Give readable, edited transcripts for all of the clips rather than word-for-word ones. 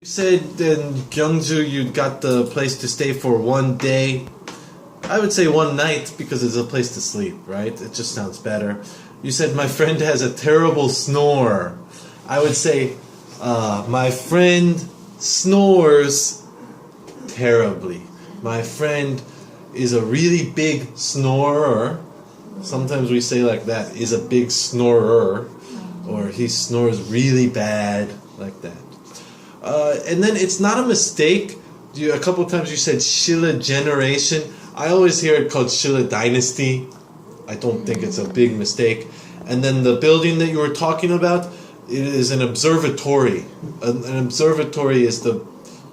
You said in Gyeongju you got the place to stay for one day. I would say one night because it's a place to sleep, right? It just sounds better. You said my friend has a terrible snore. I would say my friend snores terribly. My friend is a really big snorer. Sometimes we say like that, is a big snorer. Or he snores really bad, like that. And then it's not a mistake. A couple of times you said Shilla generation. I always hear it called Shilla dynasty. I don't think it's a big mistake. And then the building that you were talking about, it is an observatory. An observatory is the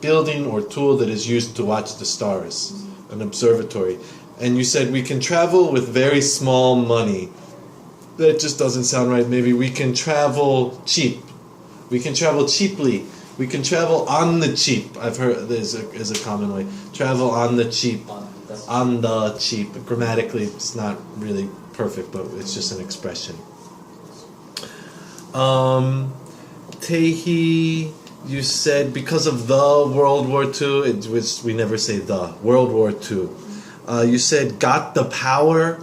building or tool that is used to watch the stars. An observatory. And you said we can travel with very small money. That just doesn't sound right. Maybe we can travel cheap. We can travel cheaply. We can travel on the cheap. I've heard this is a common way. Travel on the cheap. On the cheap. Grammatically, it's not really perfect, but it's just an expression. Tehi, you said because of the World War II, we never say the, World War II. You said got the power.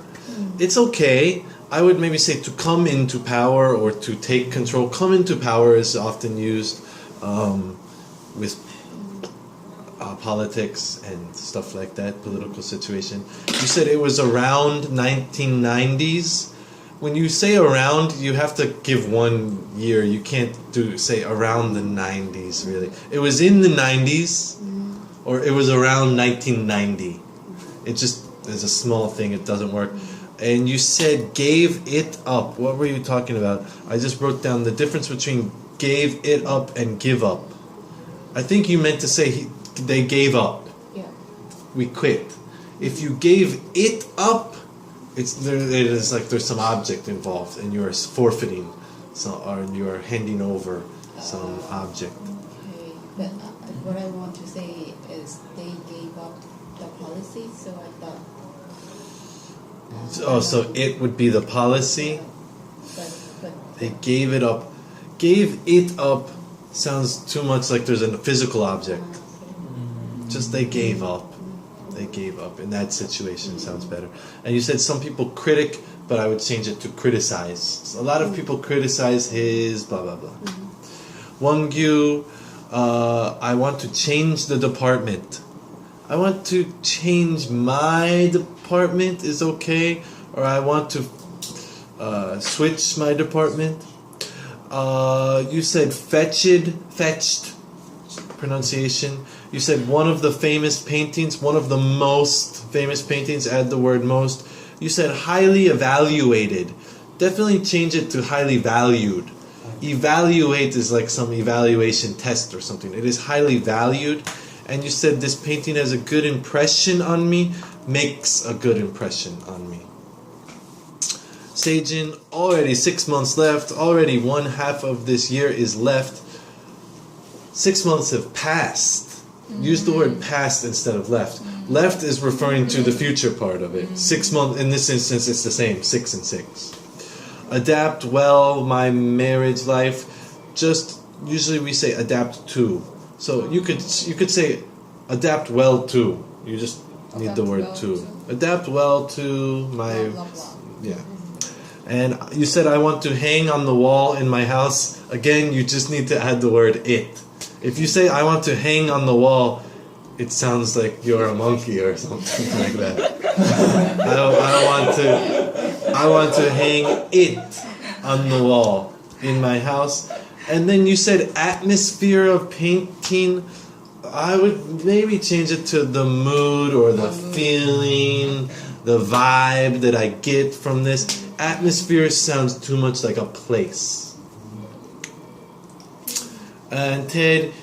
It's okay. I would maybe say to come into power or to take control. Come into power is often used with politics and stuff like that, political situation. You said it was around 1990s. When you say around, you have to give 1 year. You can't say around the 90s, really. It was in the 90s, or it was around 1990. It just is a small thing. It doesn't work. And you said gave it up. What were you talking about? I just wrote down the difference between gave it up and give up. I think you meant to say they gave up. Yeah. We quit. If you gave it up, it is like there's some object involved and you're forfeiting, or you're handing over some object. Okay, but what I want to say is they gave up the policy, so I thought. So it would be the policy. But They gave it up. Gave it up sounds too much like there's a physical object. Just they gave up. They gave up. In that situation sounds better. And you said some people critic, but I would change it to criticize. So a lot of people criticize his blah blah blah. Wongyu, I want to change the department. I want to change my department is okay, or I want to switch my department. You said fetched pronunciation. You said one of the famous paintings, one of the most famous paintings, add the word most. You said highly evaluated. Definitely change it to highly valued. Evaluate is like some evaluation test or something. It is highly valued. And you said this painting has a good impression on me, makes a good impression on me. Seijin, already 6 months left, already 1/2 of this year is left. 6 months have passed. Use the word past instead of left. Left is referring to the future part of it. 6 months, in this instance, it's the same, 6 and 6. Adapt well, my marriage life. Just, usually we say adapt to. So you could say adapt well to. You just need the word to. Adapt well to my, yeah. And you said I want to hang on the wall in my house. Again, you just need to add the word it. If you say I want to hang on the wall, it sounds like you're a monkey or something like that. I want to hang it on the wall in my house. And then you said atmosphere of painting. I would maybe change it to the mood or the feeling, the vibe that I get from this. Atmosphere sounds too much like a place. And Ted,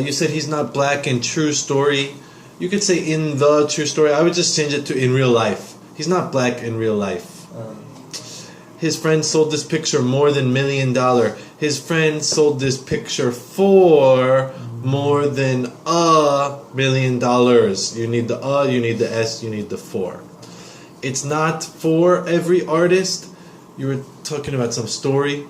you said he's not black in true story. You could say in the true story. I would just change it to in real life. He's not black in real life. His friend sold this picture more than $1 million. His friend sold this picture for more than $1 million. You need the you need the S, you need the for. It's not for every artist. You were talking about some story,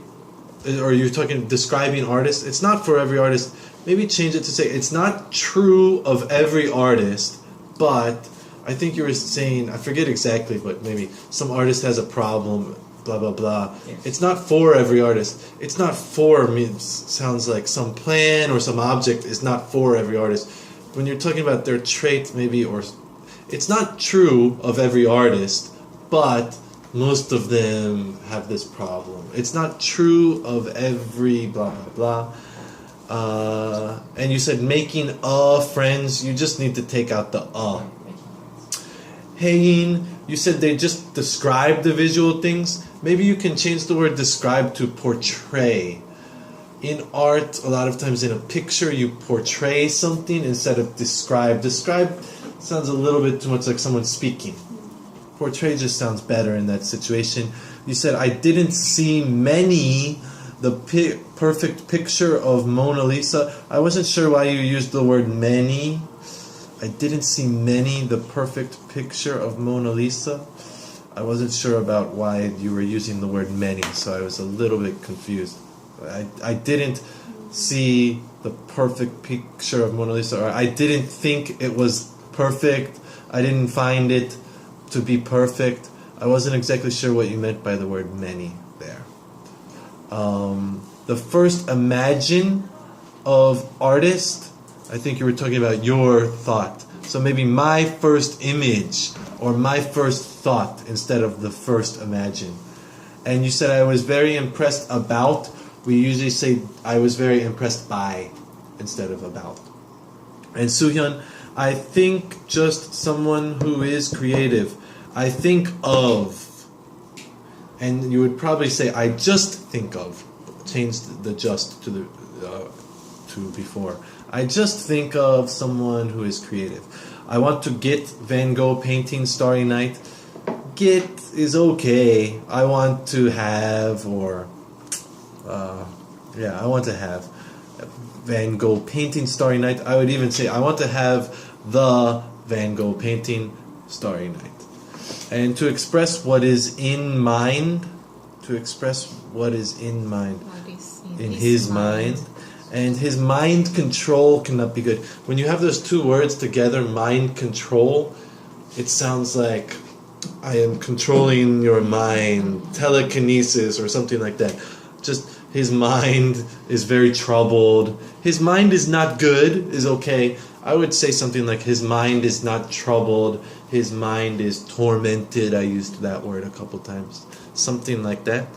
or you're describing artists. It's not for every artist. maybe change it to say it's not true of every artist, but I think you were saying, I forget exactly, but maybe some artist has a problem, blah blah blah. Yes. It's not for every artist. It's not for means sounds like some plan or some object is not for every artist. When you're talking about their trait, maybe, or it's not true of every artist, but most of them have this problem. It's not true of every blah blah blah. And you said making friends. You just need to take out the Heiin, you said they just describe the visual things. Maybe you can change the word describe to portray. In art, a lot of times in a picture, you portray something instead of describe. Describe sounds a little bit too much like someone speaking. Portray just sounds better in that situation. You said, I didn't see many, the perfect picture of Mona Lisa. I wasn't sure why you used the word many. I didn't see many, the perfect picture of Mona Lisa. I wasn't sure about why you were using the word many, so I was a little bit confused. I didn't see the perfect picture of Mona Lisa, or I didn't think it was perfect. I didn't find it to be perfect. I wasn't exactly sure what you meant by the word many there. The first imagine of artist, I think you were talking about your thought. So maybe my first image or my first thought instead of the first imagine. And you said I was very impressed about. We usually say I was very impressed by instead of about. And Soohyun, I think just someone who is creative. I think of. And you would probably say I just think of. Change the just to the to before. I just think of someone who is creative. I want to get Van Gogh painting Starry Night. Get is okay. I want to have, or I want to have Van Gogh painting Starry Night. I would even say I want to have the Van Gogh painting Starry Night. And to express what is in mind, to express what is in mind, What is in his mind. And his mind control cannot be good. When you have those two words together, mind control, it sounds like I am controlling your mind, telekinesis or something like that. Just his mind is very troubled. His mind is not good, is okay. I would say something like his mind is not troubled. His mind is tormented. I used that word a couple times. Something like that.